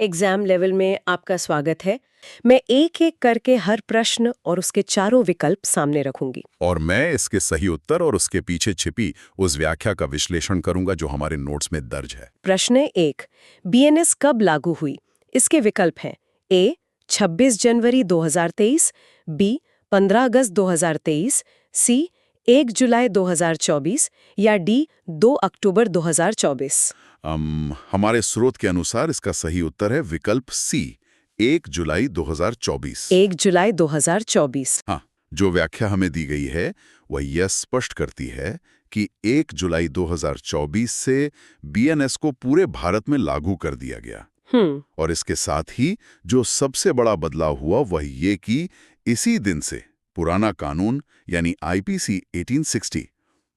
Exam level में आपका स्वागत है। मैं एक एक करके हर प्रश्न और उसके चारों विकल्प सामने रखूंगी। और मैं इसके सही उत्तर और उसके पीछे छिपी उस व्याख्या का विश्लेषण करूंगा जो हमारे नोट्स में दर्ज है। प्रश्न 1, बीएनएस कब लागू हुई? इसके विकल्प हैं ए 26 जनवरी 2023, बी 15 अगस्त 2023, सी 1 जुलाई 2024 या डी 2 अक्टूबर 2024। हमारे स्रोत के अनुसार इसका सही उत्तर है विकल्प सी, 1 जुलाई 2024। 1 जुलाई 2024। हाँ, जो व्याख्या हमें दी गई है वह यह स्पष्ट करती है कि 1 जुलाई 2024 से बीएनएस को पूरे भारत में लागू कर दिया गया। और इसके साथ ही जो सबसे बड़ा बदलाव हुआ वह ये कि इसी दिन से पुराना कानून यानी आईपीसी 1860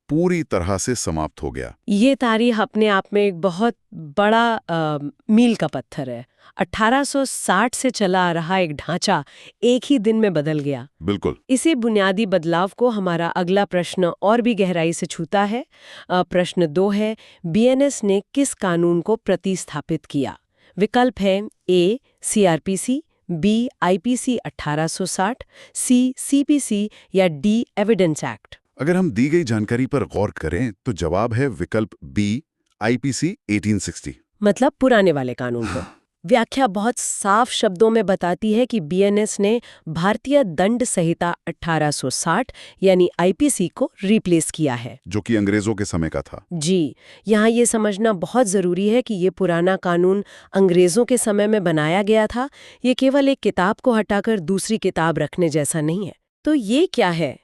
पूरी तरह से समाप्त हो गया। ये तारीख अपने आप में एक बहुत बड़ा मील का पत्थर है। 1860 से चला आ रहा एक ढांचा एक ही दिन में बदल गया। बिल्कुल। इसी बुनियादी बदलाव को हमारा अगला प्रश्न और भी गहराई से छूता है। प्रश्न 2 है, बीएनएस ने किस कानून को प्रतिस्थापित किया? विकल्प है ए सीआरपीसी, बी आईपीसी 1860, सी सीपीसी या डी एविडेंस एक्ट। अगर हम दी गई जानकारी पर गौर करें तो जवाब है विकल्प बी, आईपीसी 1860। मतलब पुराने वाले कानून को। व्याख्या बहुत साफ शब्दों में बताती है कि बीएनएस ने भारतीय दंड संहिता 1860 यानी आईपीसी को रिप्लेस किया है, जो कि अंग्रेजों के समय का था। जी। यहाँ ये समझना बहुत जरूरी है कि ये पुराना कानून अंग्रेजों के समय में बनाया गया था। ये केवल एक किताब को हटाकर दूसरी किताब रखने जैसा नहीं है। तो ये क्या है?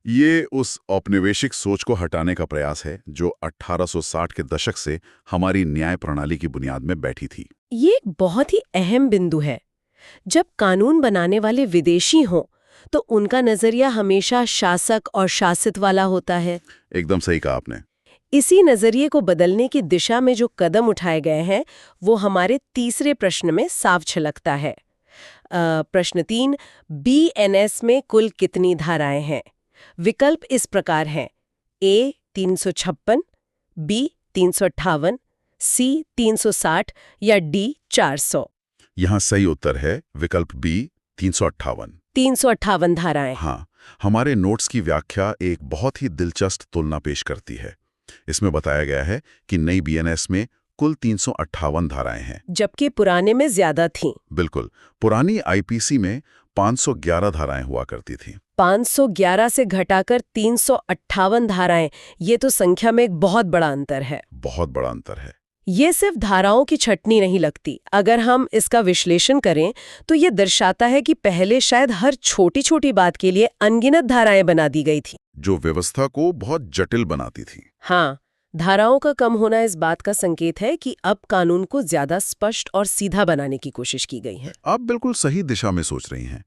ये उस औपनिवेशिक सोच को हटाने का प्रयास है जो 1860 के दशक से हमारी न्याय प्रणाली की बुनियाद में बैठी थी। ये एक बहुत ही अहम बिंदु है। जब कानून बनाने वाले विदेशी हों तो उनका नजरिया हमेशा शासक और शासित वाला होता है। एकदम सही कहा आपने। इसी नजरिए को बदलने की दिशा में जो कदम उठाए गए हैं वो हमारे तीसरे प्रश्न में साफ झलकता है। प्रश्न 3, बीएनएस में कुल कितनी धाराएं हैं? विकल्प इस प्रकार हैं: ए 356, बी 358, सी 360 या डी 400। यहाँ सही उत्तर है विकल्प बी, 358। 358 धाराएं। हाँ, हमारे नोट्स की व्याख्या एक बहुत ही दिलचस्प तुलना पेश करती है। इसमें बताया गया है कि नई बीएनएस में कुल 358 धाराएं हैं, जबकि पुराने में ज्यादा थीं। बिल्कुल। पुरानी आईपीसी में 511 धाराएं हुआ करती थीं। 511 से घटाकर 358 धाराएं, ये तो संख्या में एक बहुत बड़ा अंतर है। बहुत बड़ा अंतर है। ये सिर्फ धाराओं की छटनी नहीं लगती। अगर हम इसका विश्लेषण करें तो ये दर्शाता है कि पहले शायद हर छोटी छोटी बात के लिए अनगिनत धाराएं बना दी गई थी, जो व्यवस्था को बहुत जटिल बनाती थी। हाँ, धाराओं का कम होना इस बात का संकेत है कि अब कानून को ज्यादा स्पष्ट और सीधा बनाने की कोशिश की गई है। आप बिल्कुल सही दिशा में सोच रही हैं।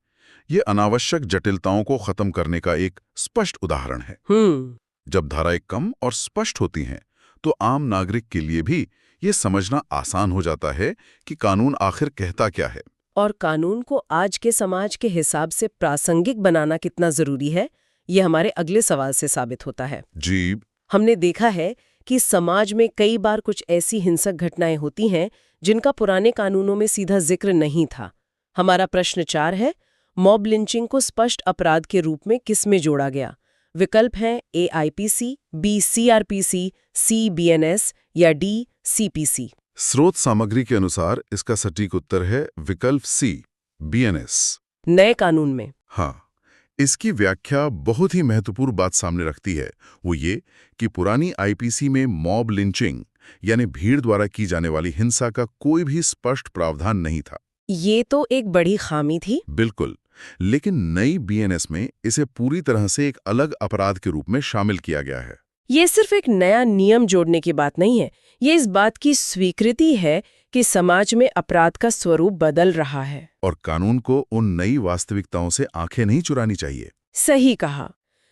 ये अनावश्यक जटिलताओं को खत्म करने का एक स्पष्ट उदाहरण है। जब धाराएं कम और स्पष्ट होती हैं तो आम नागरिक के लिए भी ये समझना आसान हो जाता है कि कानून आखिर कहता क्या है। और कानून को आज के समाज के हिसाब से प्रासंगिक बनाना कितना जरूरी है, ये हमारे अगले सवाल से साबित होता है। जी। हमने देखा है कि समाज में कई बार कुछ ऐसी हिंसक घटनाएं होती हैं जिनका पुराने कानूनों में सीधा जिक्र नहीं था। हमारा प्रश्न 4 है, मॉब लिंचिंग को स्पष्ट अपराध के रूप में किस में जोड़ा गया? विकल्प हैं ए आईपीसी, बी सीआरपीसी, सी बीएनएस या डी सीपीसी। स्रोत सामग्री के अनुसार इसका सटीक उत्तर है विकल्प सी, बीएनएस। नए कानून में। हाँ, इसकी व्याख्या बहुत ही महत्वपूर्ण बात सामने रखती है। वो ये कि पुरानी आईपीसी में मॉब लिंचिंग यानी भीड़ द्वारा की जाने वाली हिंसा का कोई भी स्पष्ट प्रावधान नहीं था। ये तो एक बड़ी खामी थी। बिल्कुल। लेकिन नई बीएनएस में इसे पूरी तरह से एक अलग अपराध के रूप में शामिल किया गया है। ये सिर्फ एक नया नियम जोड़ने की बात नहीं है, ये इस बात की स्वीकृति है कि समाज में अपराध का स्वरूप बदल रहा है। और कानून को उन नई वास्तविकताओं से आंखें नहीं चुरानी चाहिए। सही कहा।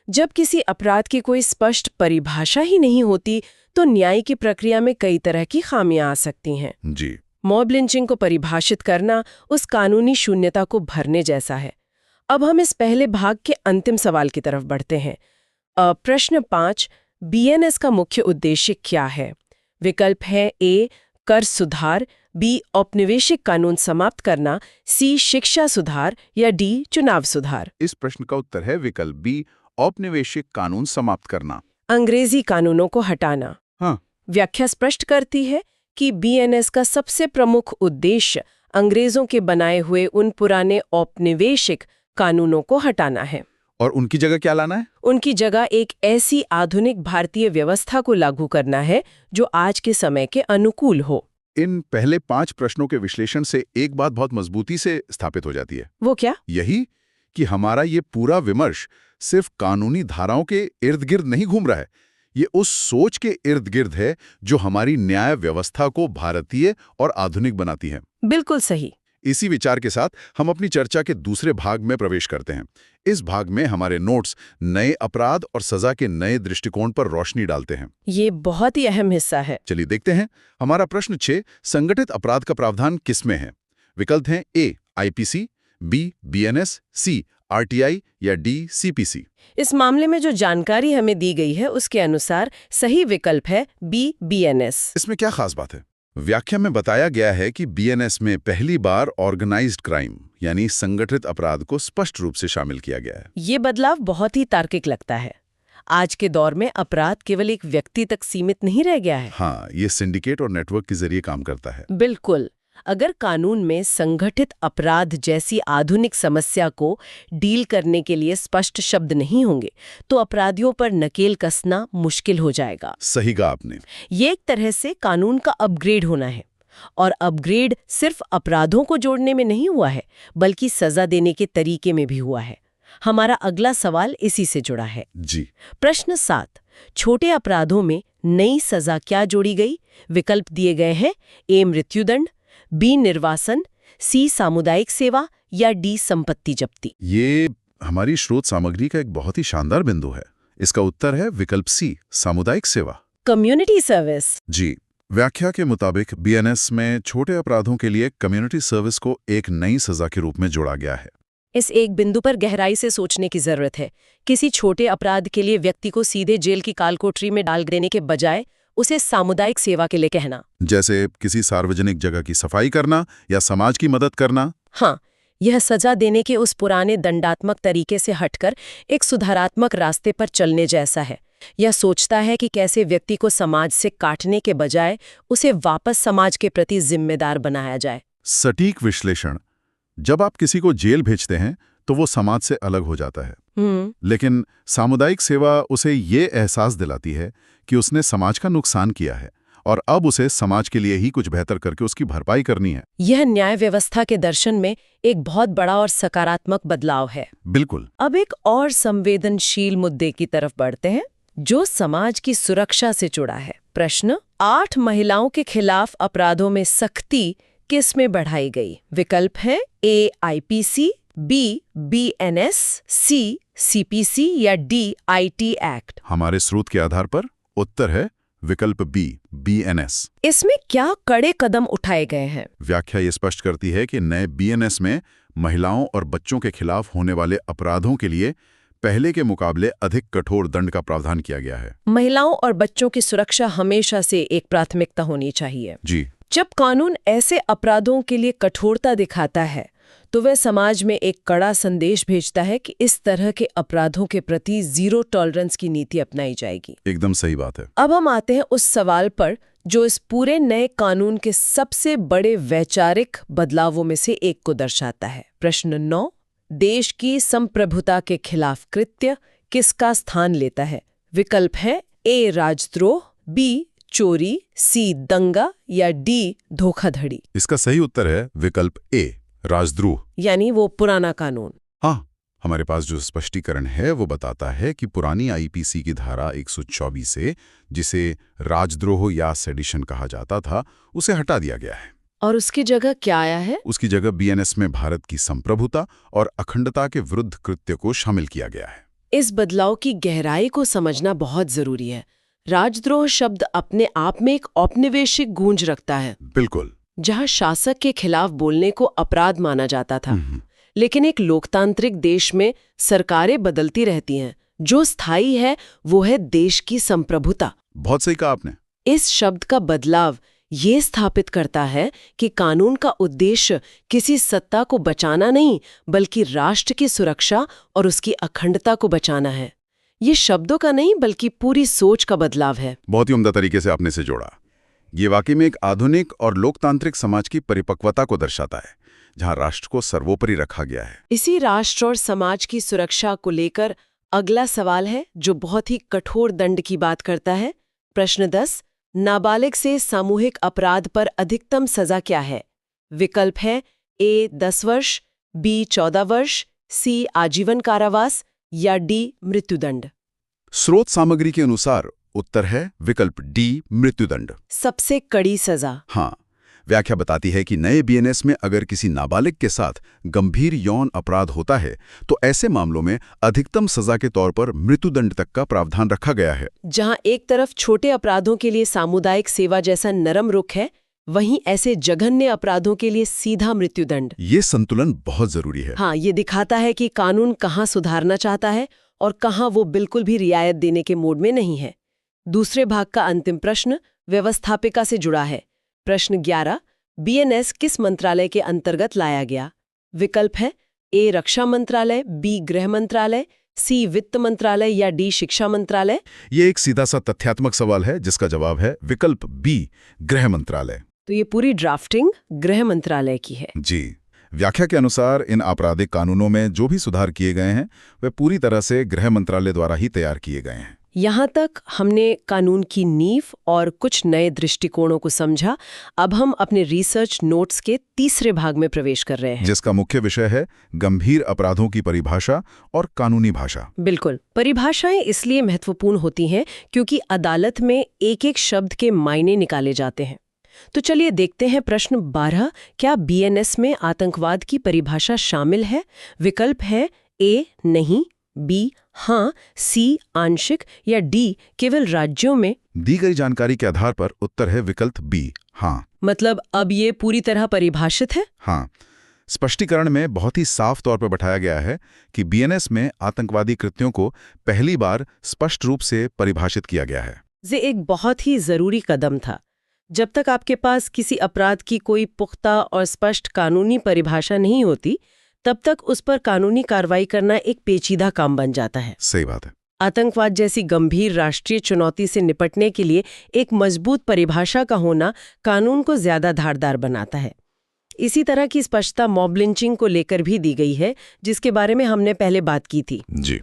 जब किसी अपराध की कोई स्पष्ट परिभाषा ही नहीं होती तो न्याय की प्रक्रिया में कई तरह की खामियां आ सकती हैं। जी। मॉब लिंचिंग को परिभाषित करना उस कानूनी शून्यता को भरने जैसा है। अब हम इस पहले भाग के अंतिम सवाल की तरफ बढ़ते हैं। प्रश्न 5, बीएनएस का मुख्य उद्देश्य क्या है? विकल्प है ए कर सुधार, बी औपनिवेशिक कानून समाप्त करना, सी शिक्षा सुधार या डी चुनाव सुधार? इस प्रश्न का उत्तर है विकल्प बी, औपनिवेशिक कानून समाप्त करना। अंग्रेजी कानूनों को हटाना। हाँ, व्याख्या स्पष्ट करती है कि बीएनएस का सबसे प्रमुख उद्देश्य अंग्रेजों के बनाए हुए उन पुराने औपनिवेशिक कानूनों को हटाना है और उनकी जगह क्या लाना है? उनकी जगह एक ऐसी आधुनिक भारतीय व्यवस्था को लागू करना है जो आज के समय के अनुकूल हो। इन पहले 5 प्रश्नों के विश्लेषण से एक बात बहुत मजबूती से स्थापित हो जाती है। वो क्या? यही कि हमारा ये पूरा विमर्श सिर्फ कानूनी धाराओं के इर्द गिर्द नहीं घूम रहा है, ये उस सोच के इर्द गिर्द है जो हमारी न्याय व्यवस्था को भारतीय और आधुनिक बनाती है। बिल्कुल सही। इसी विचार के साथ हम अपनी चर्चा के दूसरे भाग में प्रवेश करते हैं। इस भाग में हमारे नोट्स नए अपराध और सजा के नए दृष्टिकोण पर रोशनी डालते हैं। ये बहुत ही अहम हिस्सा है। चलिए देखते हैं। हमारा प्रश्न 6, संगठित अपराध का प्रावधान किसमें है? विकल्प हैं ए आईपीसी, बी बीएनएस, सी आरटीआई या डी सीपीसी। इस मामले में जो जानकारी हमें दी गई है उसके अनुसार सही विकल्प है बी बीएनएस। इसमें क्या खास बात है? व्याख्या में बताया गया है कि बीएनएस में पहली बार ऑर्गेनाइज्ड क्राइम यानी संगठित अपराध को स्पष्ट रूप से शामिल किया गया है। ये बदलाव बहुत ही तार्किक लगता है। आज के दौर में अपराध केवल एक व्यक्ति तक सीमित नहीं रह गया है। हाँ, ये सिंडिकेट और नेटवर्क के जरिए काम करता है। बिल्कुल। अगर कानून में संगठित अपराध जैसी आधुनिक समस्या को डील करने के लिए स्पष्ट शब्द नहीं होंगे तो अपराधियों पर नकेल कसना मुश्किल हो जाएगा। सही कहा आपने। ये एक तरह से कानून का अपग्रेड होना है, और अपग्रेड सिर्फ अपराधों को जोड़ने में नहीं हुआ है बल्कि सजा देने के तरीके में भी हुआ है। हमारा अगला सवाल इसी से जुड़ा है जी। प्रश्न 7, छोटे अपराधों में नई सजा क्या जोड़ी गई? विकल्प दिए गए हैं ए मृत्युदंड, बी निर्वासन, सी सामुदायिक सेवा या डी संपत्ति जब्ती। ये हमारी स्रोत सामग्री का एक बहुत ही शानदार बिंदु है। इसका उत्तर है विकल्प सी सामुदायिक सेवा, कम्युनिटी सर्विस। जी। व्याख्या के मुताबिक बीएनएस में छोटे अपराधों के लिए कम्युनिटी सर्विस को एक नई सजा के रूप में जोड़ा गया है। इस एक बिंदु पर गहराई से सोचने की जरूरत है। किसी छोटे अपराध के लिए व्यक्ति को सीधे जेल की कालकोठरी में डाल देने के बजाय उसे सामुदायिक सेवा के लिए कहना, जैसे किसी सार्वजनिक जगह की सफाई करना या समाज की मदद करना। हाँ, यह सजा देने के उस पुराने दंडात्मक तरीके से हटकर एक सुधारात्मक रास्ते पर चलने जैसा है। यह सोचता है कि कैसे व्यक्ति को समाज से काटने के बजाय उसे वापस समाज के प्रति जिम्मेदार बनाया जाए। सटीक विश्लेषण। जब आप किसी को जेल भेजते हैं तो वो समाज से अलग हो जाता है, लेकिन सामुदायिक सेवा उसे ये एहसास दिलाती है कि उसने समाज का नुकसान किया है और अब उसे समाज के लिए ही कुछ बेहतर करके उसकी भरपाई करनी है। यह न्याय व्यवस्था के दर्शन में एक बहुत बड़ा और सकारात्मक बदलाव है। बिल्कुल। अब एक और संवेदनशील मुद्दे की तरफ बढ़ते हैं जो समाज की सुरक्षा से जुड़ा है। प्रश्न 8, महिलाओं के खिलाफ अपराधों में सख्ती किस में बढ़ाई गई? विकल्प है ए आईपीसी, बी बीएनएस, सी सीपीसी या डी आईटी एक्ट। हमारे स्रोत के आधार पर उत्तर है विकल्प बी बीएनएस। इसमें क्या कड़े कदम उठाए गए हैं? व्याख्या ये स्पष्ट करती है कि नए बीएनएस में महिलाओं और बच्चों के खिलाफ होने वाले अपराधों के लिए पहले के मुकाबले अधिक कठोर दंड का प्रावधान किया गया है। महिलाओं और बच्चों की सुरक्षा हमेशा से एक प्राथमिकता होनी चाहिए। जी। जब कानून ऐसे अपराधों के लिए कठोरता दिखाता है तो वह समाज में एक कड़ा संदेश भेजता है कि इस तरह के अपराधों के प्रति जीरो टॉलरेंस की नीति अपनाई जाएगी। एकदम सही बात है। अब हम आते हैं उस सवाल पर जो इस पूरे नए कानून के सबसे बड़े वैचारिक बदलावों में से एक को दर्शाता है। प्रश्न 9, देश की संप्रभुता के खिलाफ कृत्य किसका स्थान लेता है? विकल्प है ए राजद्रोह, बी चोरी, सी दंगा या डी धोखाधड़ी। इसका सही उत्तर है विकल्प ए राजद्रोह, यानी वो पुराना कानून। हाँ, हमारे पास जो स्पष्टीकरण है वो बताता है कि पुरानी आईपीसी की धारा 124 से, जिसे राजद्रोह या सेडिशन कहा जाता था, उसे हटा दिया गया है। और उसकी जगह क्या आया है? उसकी जगह बीएनएस में भारत की संप्रभुता और अखंडता के विरुद्ध कृत्य को शामिल किया गया है। इस बदलाव की गहराई को समझना बहुत जरूरी है। राजद्रोह शब्द अपने आप में एक औपनिवेशिक गूंज रखता है। बिल्कुल। जहां शासक के खिलाफ बोलने को अपराध माना जाता था। लेकिन एक लोकतांत्रिक देश में सरकारें बदलती रहती हैं। जो स्थायी है वो है देश की संप्रभुता। बहुत सही कहा आपने। इस शब्द का बदलाव ये स्थापित करता है कि कानून का उद्देश्य किसी सत्ता को बचाना नहीं, बल्कि राष्ट्र की सुरक्षा और उसकी अखंडता को बचाना है। ये शब्दों का नहीं, बल्कि पूरी सोच का बदलाव है। बहुत ही उम्दा तरीके से आपने इसे जोड़ा। ये वाकई में एक आधुनिक और लोकतांत्रिक समाज की परिपक्वता को दर्शाता है, जहां राष्ट्र को सर्वोपरि रखा गया है। इसी राष्ट्र और समाज की सुरक्षा को लेकर अगला सवाल है, जो बहुत ही कठोर दंड की बात करता है। प्रश्न 10, नाबालिग से सामूहिक अपराध पर अधिकतम सजा क्या है? विकल्प है ए 10 वर्ष, बी 14 वर्ष, सी आजीवन कारावास या डी मृत्युदंड। स्रोत सामग्री के अनुसार उत्तर है विकल्प डी, मृत्युदंड। सबसे कड़ी सजा। हाँ, व्याख्या बताती है कि नए बीएनएस में अगर किसी नाबालिग के साथ गंभीर यौन अपराध होता है तो ऐसे मामलों में अधिकतम सजा के तौर पर मृत्युदंड तक का प्रावधान रखा गया है। जहां एक तरफ छोटे अपराधों के लिए सामुदायिक सेवा जैसा नरम रुख है, वहीं ऐसे जघन्य अपराधों के लिए सीधा मृत्युदंड। ये संतुलन बहुत जरूरी है। हाँ, ये दिखाता है कि कानून कहाँ सुधारना चाहता है और कहाँ वो बिल्कुल भी रियायत देने के मूड में नहीं है। दूसरे भाग का अंतिम प्रश्न व्यवस्थापिका से जुड़ा है। प्रश्न 11, बीएनएस किस मंत्रालय के अंतर्गत लाया गया? विकल्प है ए रक्षा मंत्रालय, बी गृह मंत्रालय, सी वित्त मंत्रालय या डी शिक्षा मंत्रालय। ये एक सीधा सा तथ्यात्मक सवाल है जिसका जवाब है विकल्प बी, गृह मंत्रालय। तो ये पूरी ड्राफ्टिंग गृह मंत्रालय की है। जी, व्याख्या के अनुसार इन आपराधिक कानूनों में जो भी सुधार किए गए हैं वे पूरी तरह से गृह मंत्रालय द्वारा ही तैयार किए गए हैं। यहाँ तक हमने कानून की नींव और कुछ नए दृष्टिकोणों को समझा। अब हम अपने रिसर्च नोट्स के तीसरे भाग में प्रवेश कर रहे हैं, जिसका मुख्य विषय है गंभीर अपराधों की परिभाषा और कानूनी भाषा। बिल्कुल, परिभाषाएं इसलिए महत्वपूर्ण होती हैं क्योंकि अदालत में एक एक शब्द के मायने निकाले जाते हैं। तो चलिए देखते हैं प्रश्न 12, क्या बीएनएस में आतंकवाद की परिभाषा शामिल है? विकल्प है ए नहीं, बी हाँ, सी आंशिक या डी केवल राज्यों में। दी गई जानकारी के आधार पर उत्तर है विकल्प बी, हाँ। मतलब अब ये पूरी तरह परिभाषित है? हाँ, स्पष्टीकरण में बहुत ही साफ तौर पर बैठाया गया है कि बीएनएस में आतंकवादी कृत्यों को पहली बार स्पष्ट रूप से परिभाषित किया गया है। ये एक बहुत ही जरूरी कदम था। जब तक आपके पास किसी अपराध की कोई पुख्ता और स्पष्ट कानूनी परिभाषा नहीं होती, तब तक उस पर कानूनी कार्रवाई करना एक पेचीदा काम बन जाता है। सही बात है। आतंकवाद जैसी गंभीर राष्ट्रीय चुनौती से निपटने के लिए एक मजबूत परिभाषा का होना कानून को ज्यादा धारदार बनाता है। इसी तरह की स्पष्टता मॉब लिंचिंग को लेकर भी दी गई है, जिसके बारे में हमने पहले बात की थी। जी।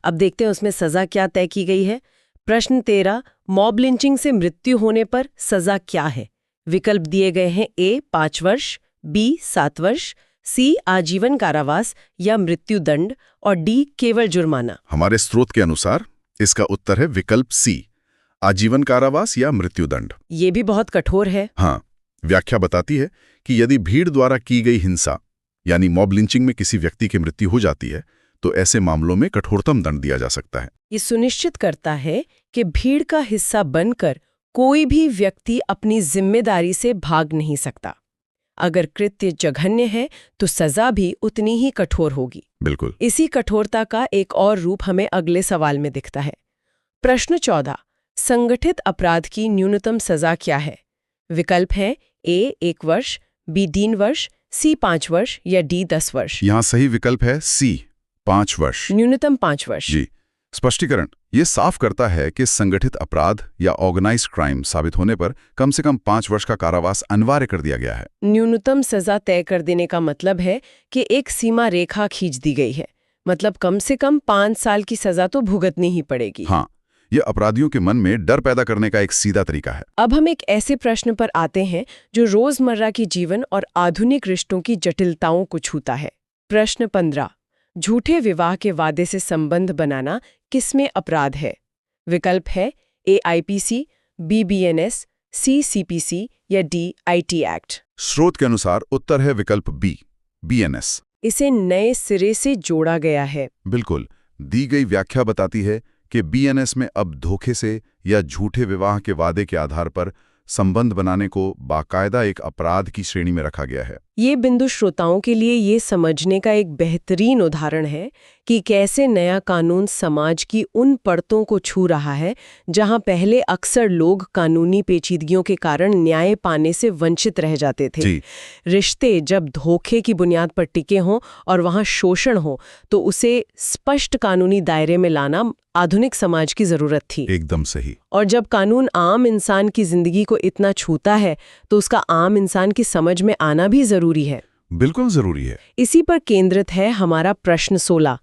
अब देखते हैं उसमें सजा क्या तय की गई है। प्रश्न 13, मॉब लिंचिंग से मृत्यु होने पर सजा क्या है? विकल्प दिए गए हैं ए 5 वर्ष, बी 7 वर्ष, सी आजीवन कारावास या मृत्युदंड और डी केवल जुर्माना। हमारे स्रोत के अनुसार इसका उत्तर है विकल्प सी, आजीवन कारावास या मृत्युदंड। ये भी बहुत कठोर है। हाँ, व्याख्या बताती है कि यदि भीड़ द्वारा की गई हिंसा यानी मॉब लिंचिंग में किसी व्यक्ति की मृत्यु हो जाती है तो ऐसे मामलों में कठोरतम दंड दिया जा सकता है। ये सुनिश्चित करता है कि भीड़ का हिस्सा बनकर कोई भी व्यक्ति अपनी जिम्मेदारी से भाग नहीं सकता। अगर कृत्य जघन्य है तो सजा भी उतनी ही कठोर होगी। बिल्कुल। इसी कठोरता का एक और रूप हमें अगले सवाल में दिखता है। प्रश्न 14, संगठित अपराध की न्यूनतम सजा क्या है? विकल्प है ए 1 वर्ष, बी 3 वर्ष, सी 5 वर्ष या डी 10 वर्ष। यहाँ सही विकल्प है सी, 5 वर्ष। न्यूनतम 5 वर्ष। जी। स्पष्टीकरण ये साफ करता है कि संगठित अपराध या ऑर्गेनाइज्ड क्राइम साबित होने पर कम से कम 5 वर्ष का कारावास अनिवार्य कर दिया गया है। न्यूनतम सजा तय कर देने का मतलब है कि एक सीमा रेखा खींच दी गई है। मतलब कम से कम 5 साल की सजा तो भुगतनी ही पड़ेगी। हाँ, ये अपराधियों के मन में डर पैदा करने का एक सीधा तरीका है। अब हम एक ऐसे प्रश्न पर आते हैं जो रोजमर्रा की जीवन और आधुनिक रिश्तों की जटिलताओं को छूता है। प्रश्न 15, झूठे विवाह के वादे से संबंध बनाना किसमें अपराध है? विकल्प है ए आईपीसी, बी बीएनएस, सी सीपीसी या डी आईटी एक्ट। स्रोत के अनुसार उत्तर है विकल्प बी, बीएनएस। इसे नए सिरे से जोड़ा गया है। बिल्कुल। दी गई व्याख्या बताती है कि बीएनएस में अब धोखे से या झूठे विवाह के वादे के आधार पर संबंध बनाने को बाकायदा एक अपराध की श्रेणी में रखा गया है। ये बिंदु श्रोताओं के लिए ये समझने का एक बेहतरीन उदाहरण है कि कैसे नया कानून समाज की उन परतों को छू रहा है जहां पहले अक्सर लोग कानूनी पेचीदगियों के कारण न्याय पाने से वंचित रह जाते थे। रिश्ते जब धोखे की बुनियाद पर टिके हों और वहां शोषण हो तो उसे स्पष्ट कानूनी दायरे में लाना आधुनिक समाज की जरूरत थी। एकदम सही। और जब कानून आम इंसान की जिंदगी को इतना छूता है तो उसका आम इंसान की समझ में आना भी जरूरी है। बिल्कुल जरूरी है। इसी पर केंद्रित है हमारा प्रश्न 16।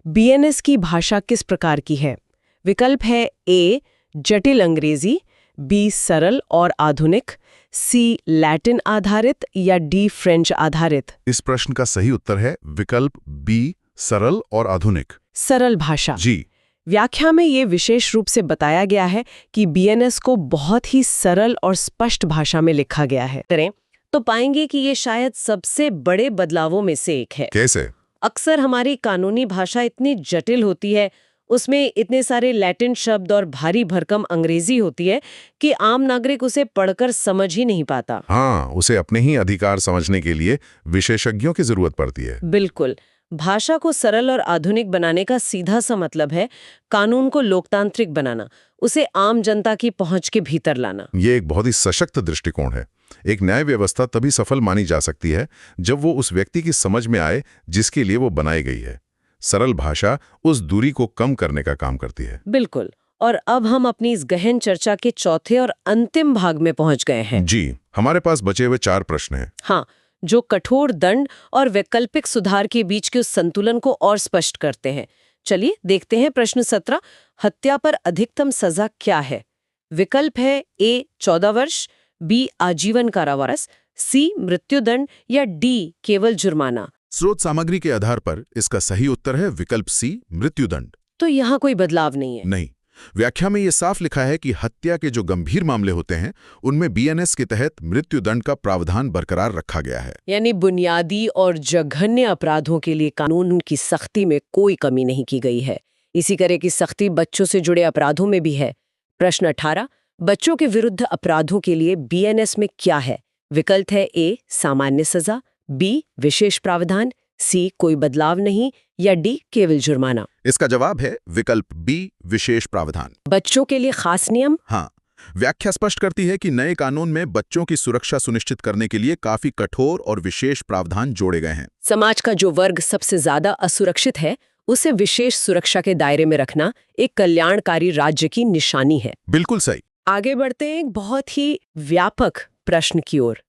बीएनएस की भाषा किस प्रकार की है? विकल्प है ए जटिल अंग्रेजी, बी सरल और आधुनिक, सी लैटिन आधारित या डी फ्रेंच आधारित। इस प्रश्न का सही उत्तर है विकल्प बी सरल और आधुनिक। सरल भाषा। जी। व्याख्या में ये विशेष रूप से बताया गया है कि बीएनएस को बहुत ही सरल और स्पष्ट भाषा में लिखा गया है। करें तो पाएंगे कि ये शायद सबसे बड़े बदलावों में से एक है। कैसे? अक्सर हमारी कानूनी भाषा इतनी जटिल होती है, उसमें इतने सारे लैटिन शब्द और भारी भरकम अंग्रेजी होती है कि आम नागरिक उसे पढ़कर समझ ही नहीं पाता। हाँ, उसे अपने ही अधिकार समझने के लिए विशेषज्ञों की जरूरत पड़ती है। बिल्कुल। भाषा को सरल और आधुनिक बनाने का सीधा सा मतलब है कानून को लोकतांत्रिक बनाना, उसे आम जनता की पहुंच के भीतर लाना। ये एक बहुत ही सशक्त दृष्टिकोण है। एक न्याय व्यवस्था तभी सफल मानी जा सकती है जब वो उस व्यक्ति की समझ में आए जिसके लिए वो बनाई गई है। सरल भाषा उस दूरी को कम करने का काम करती है। बिल्कुल। और अब हम अपनी इस गहन चर्चा के चौथे और अंतिम भाग में पहुंच गए हैं। जी, हमारे पास बचे हुए 4 प्रश्न हैं। हाँ, जो कठोर दंड और वैकल्पिक सुधार के बीच के उस संतुलन को और स्पष्ट करते हैं। चलिए देखते हैं प्रश्न 17। हत्या पर अधिकतम सजा क्या है? विकल्प है ए 14 वर्ष, बी आजीवन कारावास, सी मृत्युदंड या डी केवल जुर्माना। स्रोत सामग्री के आधार पर इसका सही उत्तर है विकल्प सी मृत्युदंड। तो यहाँ कोई बदलाव नहीं है। नहीं, व्याख्या में ये साफ लिखा है कि हत्या के जो गंभीर मामले होते हैं उनमें बीएनएस के तहत मृत्युदंड का प्रावधान बरकरार रखा गया है। यानी बुनियादी और जघन्य अपराधों के लिए कानून की सख्ती में कोई कमी नहीं की गई है। इसी तरह की सख्ती बच्चों से जुड़े अपराधों में भी है। प्रश्न 18। बच्चों के विरुद्ध अपराधों के लिए बीएनएस में क्या है? विकल्प है ए सामान्य सजा, बी विशेष प्रावधान, सी कोई बदलाव नहीं या डी केवल जुर्माना। इसका जवाब है विकल्प बी विशेष प्रावधान। बच्चों के लिए खास नियम? हाँ, व्याख्या स्पष्ट करती है कि नए कानून में बच्चों की सुरक्षा सुनिश्चित करने के लिए काफी कठोर और विशेष प्रावधान जोड़े गए हैं। समाज का जो वर्ग सबसे ज्यादा असुरक्षित है उसे विशेष सुरक्षा के दायरे में रखना एक कल्याणकारी राज्य की निशानी है। बिल्कुल सही। आगे बढ़ते हैं एक बहुत ही व्यापक प्रश्न की ओर।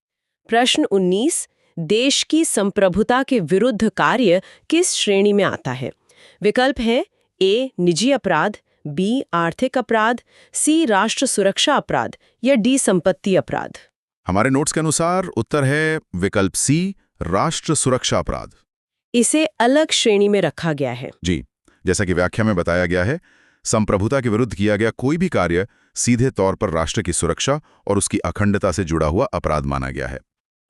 प्रश्न 19। देश की संप्रभुता के विरुद्ध कार्य किस श्रेणी में आता है? विकल्प है ए निजी अपराध, बी आर्थिक अपराध, सी राष्ट्र सुरक्षा अपराध या डी संपत्ति अपराध। हमारे नोट्स के अनुसार उत्तर है विकल्प सी राष्ट्र सुरक्षा अपराध। इसे अलग श्रेणी में रखा गया है। जी, जैसा कि व्याख्या में बताया गया है, संप्रभुता के विरुद्ध किया गया कोई भी कार्य सीधे तौर पर राष्ट्र की सुरक्षा और उसकी अखंडता से जुड़ा हुआ अपराध माना गया है।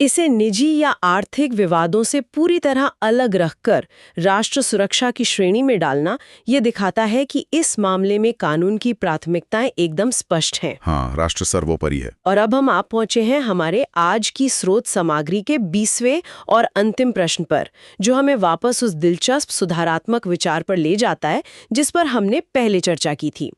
इसे निजी या आर्थिक विवादों से पूरी तरह अलग रखकर राष्ट्र सुरक्षा की श्रेणी में डालना ये दिखाता है कि इस मामले में कानून की प्राथमिकताएं एकदम स्पष्ट हैं। हाँ, राष्ट्र सर्वोपरि है। और अब हम आप पहुंचे हैं हमारे आज की स्रोत सामग्री के 20वें और अंतिम प्रश्न पर, जो हमें वापस उस दिलचस्प सुधारात्मक विचार पर ले जाता है जिस पर हमने पहले चर्चा की थी।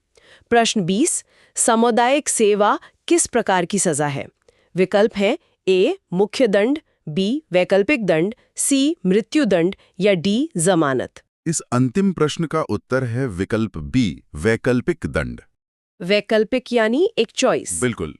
प्रश्न 20। सामुदायिक सेवा किस प्रकार की सजा है? विकल्प है ए मुख्य दंड, बी वैकल्पिक दंड, सी मृत्यु दंड या डी जमानत। इस अंतिम प्रश्न का उत्तर है विकल्प बी वैकल्पिक दंड। वैकल्पिक यानी एक चॉइस। बिल्कुल।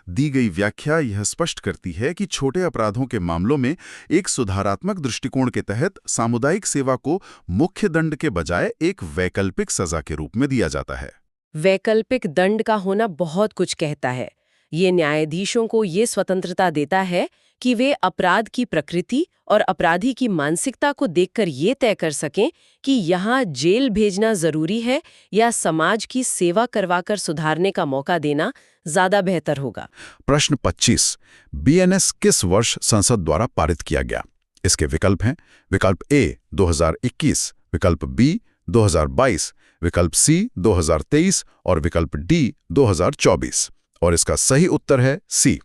दी गई व्याख्या यह स्पष्ट करती है कि छोटे अपराधों के मामलों में एक सुधारात्मक दृष्टिकोण के तहत सामुदायिक सेवा को मुख्य दंड के बजाय एक वैकल्पिक सजा के रूप में दिया जाता है। वैकल्पिक दंड का होना बहुत कुछ कहता है। ये न्यायाधीशों को ये स्वतंत्रता देता है कि वे अपराध की प्रकृति और अपराधी की मानसिकता को देखकर ये तय कर सकें कि यहाँ जेल भेजना जरूरी है या समाज की सेवा करवाकर सुधारने का मौका देना ज्यादा बेहतर होगा। प्रश्न 25। बीएनएस किस वर्ष संसद द्वारा पारित किया गया? इसके विकल्प हैं विकल्प ए 2021, विकल्प बी 2022, विकल्प सी 2023 और विकल्प डी 2024। और इसका सही उत्तर है सी।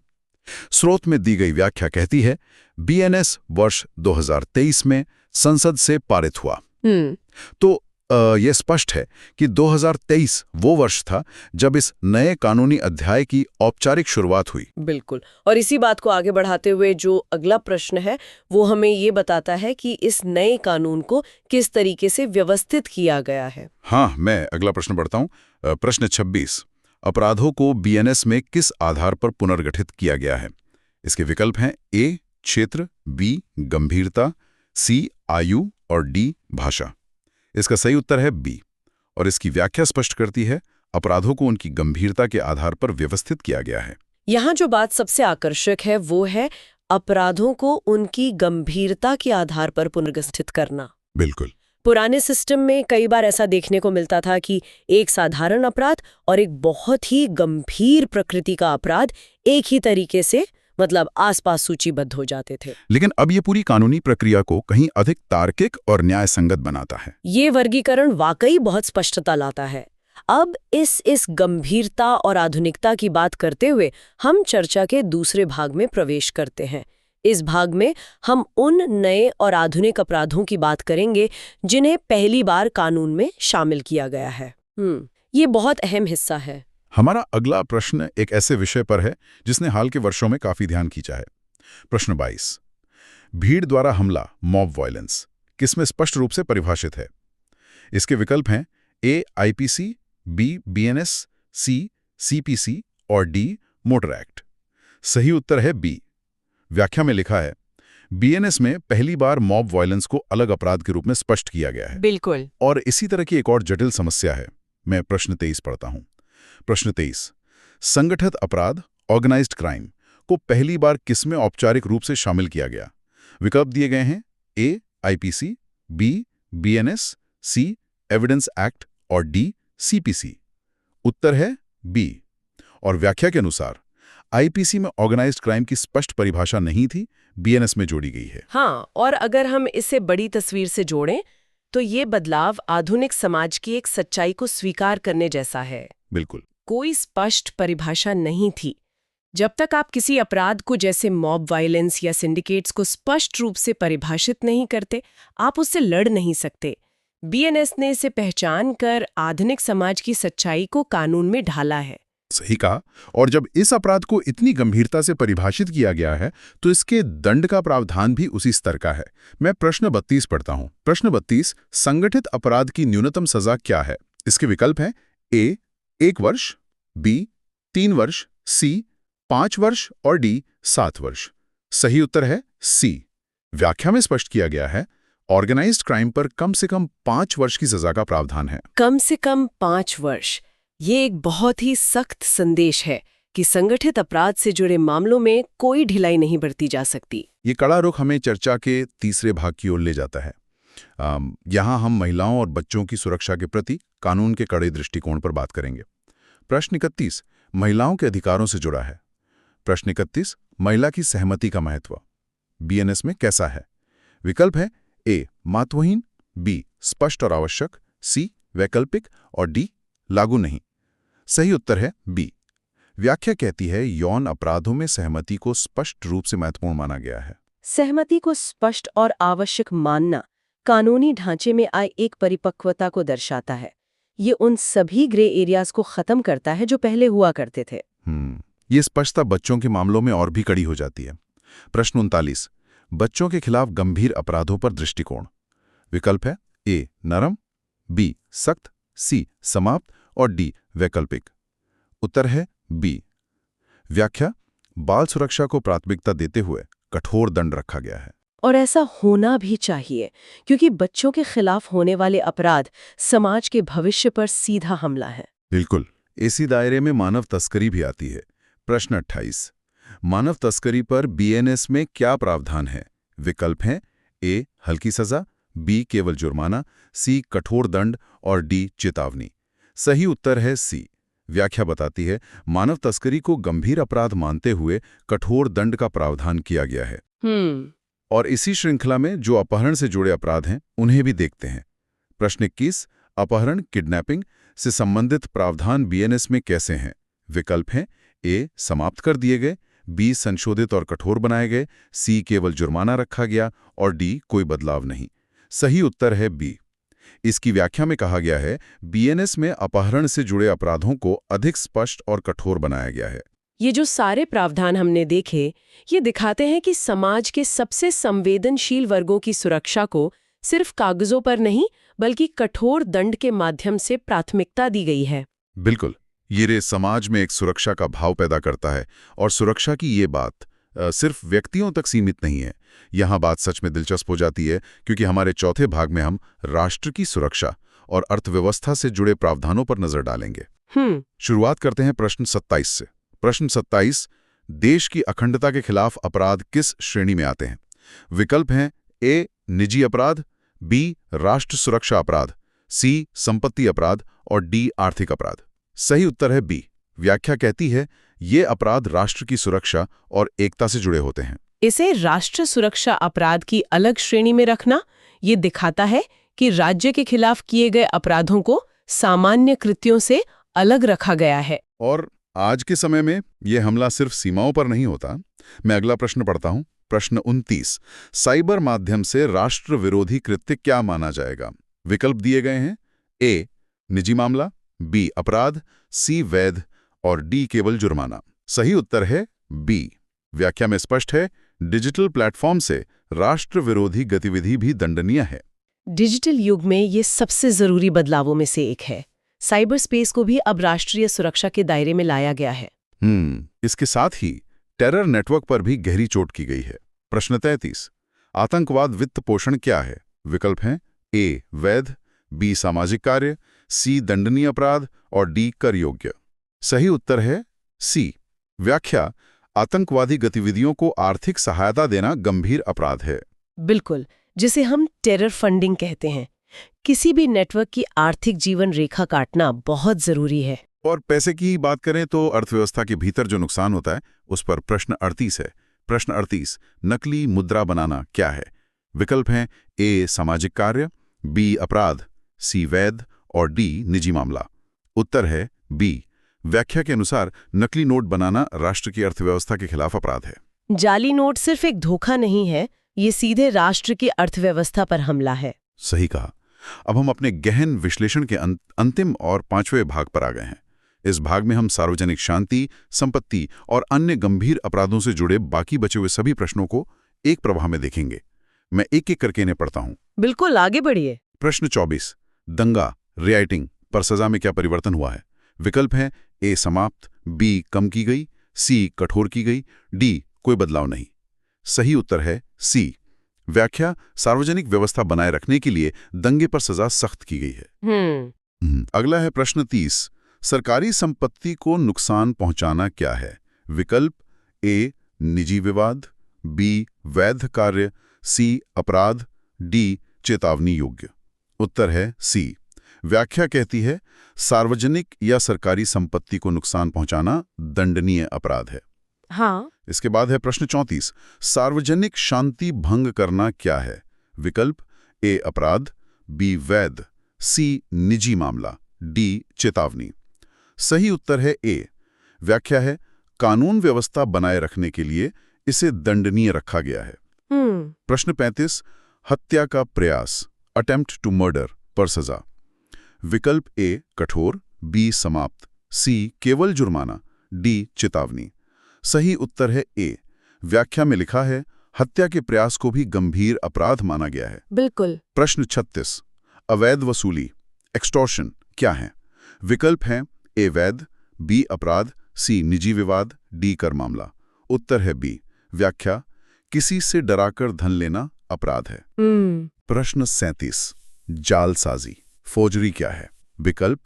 स्रोत में दी गई व्याख्या कहती है बीएनएस वर्ष 2023 में संसद से पारित हुआ। तो यह स्पष्ट है कि 2023 वो वर्ष था जब इस नए कानूनी अध्याय की औपचारिक शुरुआत हुई। बिल्कुल। और इसी बात को आगे बढ़ाते हुए जो अगला प्रश्न है वो हमें ये बताता है कि इस नए कानून को किस तरीके से व्यवस्थित किया गया है। हाँ, मैं अगला प्रश्न पढ़ता हूँ। प्रश्न 26, अपराधों को बीएनएस में किस आधार पर पुनर्गठित किया गया है? इसके विकल्प हैं ए क्षेत्र, बी गंभीरता, सी आयु और डी भाषा। इसका सही उत्तर है बी, और इसकी व्याख्या स्पष्ट करती है अपराधों को उनकी गंभीरता के आधार पर व्यवस्थित किया गया है। यहाँ जो बात सबसे आकर्षक है वो है अपराधों को उनकी गंभीरता के आधार पर पुनर्गठित करना। बिल्कुल। पुराने सिस्टम में कई बार ऐसा देखने को मिलता था कि एक साधारण अपराध और एक बहुत ही गंभीर प्रकृति का अपराध एक ही तरीके से मतलब आसपास सूचीबद्ध हो जाते थे। लेकिन अब ये पूरी कानूनी प्रक्रिया को कहीं अधिक तार्किक और न्याय संगत बनाता है। ये वर्गीकरण वाकई बहुत स्पष्टता लाता है। अब इस गंभीरता और आधुनिकता की बात करते हुए हम चर्चा के दूसरे भाग में प्रवेश करते हैं। इस भाग में हम उन नए और आधुनिक अपराधों की बात करेंगे जिन्हें पहली बार कानून में शामिल किया गया है। ये बहुत अहम हिस्सा है। हमारा अगला प्रश्न एक ऐसे विषय पर है जिसने हाल के वर्षों में काफी ध्यान खींचा है। प्रश्न 22, भीड़ द्वारा हमला, मॉब वायलेंस, किसमें स्पष्ट रूप से परिभाषित है? इसके विकल्प हैं ए आईपीसी, बी बीएनएस, सी सीपीसी और डी मोटर एक्ट। सही उत्तर है बी। व्याख्या में लिखा है बीएनएस में पहली बार मॉब वायलेंस को अलग अपराध के रूप में स्पष्ट किया गया है। बिल्कुल। और इसी तरह की एक और जटिल समस्या है। मैं प्रश्न 23 पढ़ता हूं। प्रश्न 23, संगठित अपराध, ऑर्गेनाइज्ड क्राइम को पहली बार किसमें औपचारिक रूप से शामिल किया गया? विकल्प दिए गए हैं ए आईपीसी, बी बीएनएस, सी एविडेंस एक्ट और डी सीपीसी। उत्तर है बी। और व्याख्या के अनुसार आईपीसी में ऑर्गेनाइज्ड क्राइम की स्पष्ट परिभाषा नहीं थी, बीएनएस में जोड़ी गई है। हाँ, और अगर हम इसे बड़ी तस्वीर से जोड़ें तो ये बदलाव आधुनिक समाज की एक सच्चाई को स्वीकार करने जैसा है। बिल्कुल। कोई स्पष्ट परिभाषा नहीं थी। जब तक आप किसी अपराध को जैसे मॉब वायलेंस या सिंडिकेट्स को स्पष्ट रूप से परिभाषित नहीं करते, आप उससे लड़ नहीं सकते। बीएनएस ने इसे पहचान कर आधुनिक समाज की सच्चाई को कानून में ढाला है। सही कहा। और जब इस अपराध को इतनी गंभीरता से परिभाषित किया गया है तो इसके दंड का प्रावधान भी उसी स्तर का है। मैं प्रश्न 32 पढ़ता हूं। प्रश्न 32, संगठित अपराध की न्यूनतम सजा क्या है? इसके विकल्प हैं ए 1 वर्ष, बी 3 वर्ष, सी 5 वर्ष और डी 7 वर्ष। सही उत्तर है सी। व्याख्या में स्पष्ट किया गया है ऑर्गेनाइज्ड क्राइम पर कम से कम 5 वर्ष की सजा का प्रावधान है। कम से कम 5 वर्ष, ये एक बहुत ही सख्त संदेश है कि संगठित अपराध से जुड़े मामलों में कोई ढिलाई नहीं बरती जा सकती। ये कड़ा रुख हमें चर्चा के तीसरे भाग की ओर ले जाता है। यहाँ हम महिलाओं और बच्चों की सुरक्षा के प्रति कानून के कड़े दृष्टिकोण पर बात करेंगे। प्रश्न 31 महिलाओं के अधिकारों से जुड़ा है। प्रश्न 31 महिला की सहमति का महत्व बीएनएस में कैसा है? विकल्प है ए महत्वहीन, बी स्पष्ट और आवश्यक, सी वैकल्पिक और डी लागू नहीं। सही उत्तर है बी। व्याख्या कहती है यौन अपराधों में सहमति को स्पष्ट रूप से महत्वपूर्ण माना गया है। सहमति को स्पष्ट और आवश्यक मानना कानूनी ढांचे में आए एक परिपक्वता को दर्शाता है। ये उन सभी ग्रे एरियाज को खत्म करता है जो पहले हुआ करते थे। ये स्पष्टता बच्चों के मामलों में और भी कड़ी हो जाती है। प्रश्न 39 बच्चों के खिलाफ गंभीर अपराधों पर दृष्टिकोण। विकल्प है ए नरम, बी सख्त, सी समाप्त और डी वैकल्पिक। उत्तर है बी। व्याख्या बाल सुरक्षा को प्राथमिकता देते हुए कठोर दंड रखा गया है। और ऐसा होना भी चाहिए क्योंकि बच्चों के खिलाफ होने वाले अपराध समाज के भविष्य पर सीधा हमला है। बिल्कुल। इसी दायरे में मानव तस्करी भी आती है। प्रश्न 28 मानव तस्करी पर बीएनएस में क्या प्रावधान है? विकल्प हैं ए हल्की सजा, बी केवल जुर्माना, सी कठोर दंड और डी चेतावनी। सही उत्तर है सी। व्याख्या बताती है मानव तस्करी को गंभीर अपराध मानते हुए कठोर दंड का प्रावधान किया गया है। और इसी श्रृंखला में जो अपहरण से जुड़े अपराध हैं उन्हें भी देखते हैं। प्रश्न 21 अपहरण किडनैपिंग से संबंधित प्रावधान बीएनएस में कैसे हैं? विकल्प हैं ए समाप्त कर दिए गए, बी संशोधित और कठोर बनाए गए, सी केवल जुर्माना रखा गया और डी कोई बदलाव नहीं। सही उत्तर है बी। इसकी व्याख्या में कहा गया है, बीएनएस में अपहरण से जुड़े अपराधों को अधिक स्पष्ट और कठोर बनाया गया है। ये जो सारे प्रावधान हमने देखे, ये दिखाते हैं कि समाज के सबसे संवेदनशील वर्गों की सुरक्षा को सिर्फ कागजों पर नहीं, बल्कि कठोर दंड के माध्यम से प्राथमिकता दी गई है। बिल्कुल, ये समाज में एक सुरक्षा का भाव पैदा करता है, और सुरक्षा की ये बात सिर्फ व्यक्तियों तक सीमित नहीं है। यहाँ बात सच में दिलचस्प हो जाती है, क्योंकि हमारे चौथे भाग में हम राष्ट्र की सुरक्षा और अर्थव्यवस्था से जुड़े प्रावधानों पर नजर डालेंगे। शुरुआत करते हैं प्रश्न 27 से। प्रश्न 27, देश की अखंडता के खिलाफ अपराध किस श्रेणी में आते हैं? विकल्प हैं ए निजी अपराध, बी राष्ट्र सुरक्षा अपराध, सी संपत्ति अपराध और डी आर्थिक अपराध। सही उत्तर है बी। व्याख्या कहती है ये अपराध राष्ट्र की सुरक्षा और एकता से जुड़े होते हैं। इसे राष्ट्र सुरक्षा अपराध की अलग श्रेणी में रखना ये दिखाता है कि राज्य के खिलाफ किए गए अपराधों को सामान्य कृत्यों से अलग रखा गया है। और आज के समय में यह हमला सिर्फ सीमाओं पर नहीं होता। मैं अगला प्रश्न पढ़ता हूं। प्रश्न 29, साइबर माध्यम से राष्ट्र विरोधी कृत्य क्या माना जाएगा? विकल्प दिए गए हैं ए निजी मामला, बी अपराध, सी वैध और डी केवल जुर्माना। सही उत्तर है बी। व्याख्या में स्पष्ट है, डिजिटल प्लेटफॉर्म से राष्ट्र विरोधी गतिविधि भी दंडनीय है। डिजिटल युग में ये सबसे जरूरी बदलावों में से एक है। साइबर स्पेस को भी अब राष्ट्रीय सुरक्षा के दायरे में लाया गया है। इसके साथ ही टेरर नेटवर्क पर भी गहरी चोट की गई है। प्रश्न 33, आतंकवाद वित्त पोषण क्या है? विकल्प हैं ए वैध, बी सामाजिक कार्य, सी दंडनीय अपराध और डी कर योग्य। सही उत्तर है सी। व्याख्या, आतंकवादी गतिविधियों को आर्थिक सहायता देना गंभीर अपराध है। बिल्कुल, जिसे हम टेरर फंडिंग कहते हैं। किसी भी नेटवर्क की आर्थिक जीवन रेखा काटना बहुत जरूरी है। और पैसे की बात करें तो अर्थव्यवस्था के भीतर जो नुकसान होता है उस पर प्रश्न 38 है। प्रश्न 38, नकली मुद्रा बनाना क्या है? विकल्प हैं ए सामाजिक कार्य, बी अपराध, सी वैध और डी निजी मामला। उत्तर है बी। व्याख्या के अनुसार नकली नोट बनाना राष्ट्र की अर्थव्यवस्था के खिलाफ अपराध है। जाली नोट सिर्फ एक धोखा नहीं है, ये सीधे राष्ट्र की अर्थव्यवस्था पर हमला है। सही कहा। अब हम अपने गहन विश्लेषण के अंतिम और 5वें भाग पर आ गए हैं। इस भाग में हम सार्वजनिक शांति, संपत्ति और अन्य गंभीर अपराधों से जुड़े बाकी बचे हुए सभी प्रश्नों को एक प्रवाह में देखेंगे। मैं एक-एक करके इन्हें पढ़ता हूं। बिल्कुल, आगे बढ़िए। प्रश्न 24, दंगा, रियाइटिंग पर सजा में क्या परिवर्तन हुआ है? विकल्प हैं ए समाप्त, बी कम की गई, सी कठोर की गई, डी कोई बदलाव नहीं। सही उत्तर है सी। व्याख्या, सार्वजनिक व्यवस्था बनाए रखने के लिए दंगे पर सजा सख्त की गई है। अगला है प्रश्न 30, सरकारी संपत्ति को नुकसान पहुंचाना क्या है? विकल्प ए निजी विवाद, बी वैध कार्य, सी अपराध, डी चेतावनी योग्य। उत्तर है सी। व्याख्या कहती है सार्वजनिक या सरकारी संपत्ति को नुकसान पहुंचाना दंडनीय अपराध है। हाँ। इसके बाद है प्रश्न 34, सार्वजनिक शांति भंग करना क्या है? विकल्प ए अपराध, बी वैध, सी निजी मामला, डी चेतावनी। सही उत्तर है ए। व्याख्या है कानून व्यवस्था बनाए रखने के लिए इसे दंडनीय रखा गया है। प्रश्न 35, हत्या का प्रयास, अटेम्प्ट टू मर्डर पर सजा। विकल्प ए कठोर, बी समाप्त, सी केवल जुर्माना, डी चेतावनी। सही उत्तर है ए। व्याख्या में लिखा है हत्या के प्रयास को भी गंभीर अपराध माना गया है। बिल्कुल। प्रश्न 36, अवैध वसूली, एक्सटॉर्शन क्या है? विकल्प हैं ए वैध, बी अपराध, सी निजी विवाद, डी कर मामला। उत्तर है बी। व्याख्या, किसी से डराकर धन लेना अपराध है। प्रश्न 37, जालसाजी, फोर्जरी क्या है? विकल्प